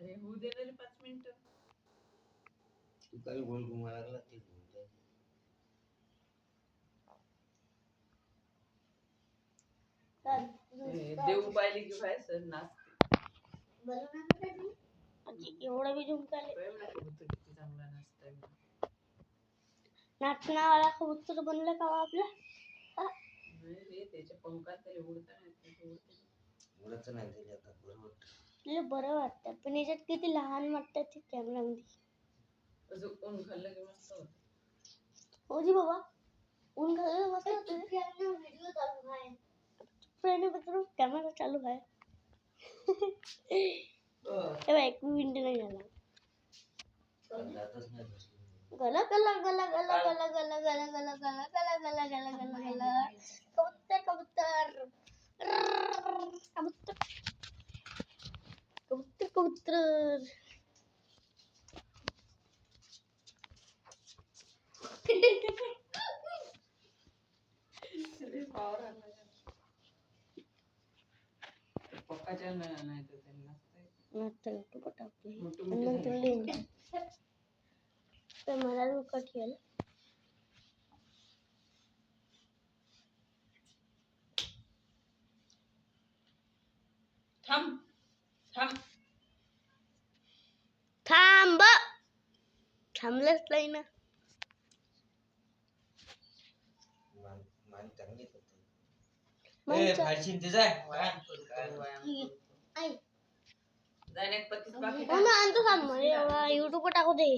अरे होऊ दे ना रे 5 मिनिटं. तू काय गोल घुमा लागला ते घुमतोय. देऊ पाहिली की बाहेर सर नाचते. एवढं बी झुमकाले किती चांगला नाचताय. नाचणावाला कबूतर बनलं का आपला? नाही त्याच्या पंखात त्याला उडता नाही उडत नाही त्याला आता बरोबर. तुला बरं वाटतं पण याच्यात किती लहान वाटतं ते कॅमेरामध्ये. अजून ऊन खाल्लं की मस्त होतं. हो जी बाबा ऊन खाल्लं मस्त होतं. व्हिडिओ चालू आहे. कॅमेरा चालू आहे. तेव्हा 1 मिनिट नाही झाला. जातच नाही गला गला गला गला गला गला गला गला गला गला गला गला गला गला कबूतर कबूतर कबूतर कबूतर कबूतर पावर आला पप्पाच्या नाही तर त्यांना तर मला लोक ठेवलं. थांब थांब थांब थांबलंच नाही ना. मान चांगली करते. ए फाडशीन ते जाय. जाणे 25 बाकी आणतो थांब मला युट्यूबवर टाकू दे.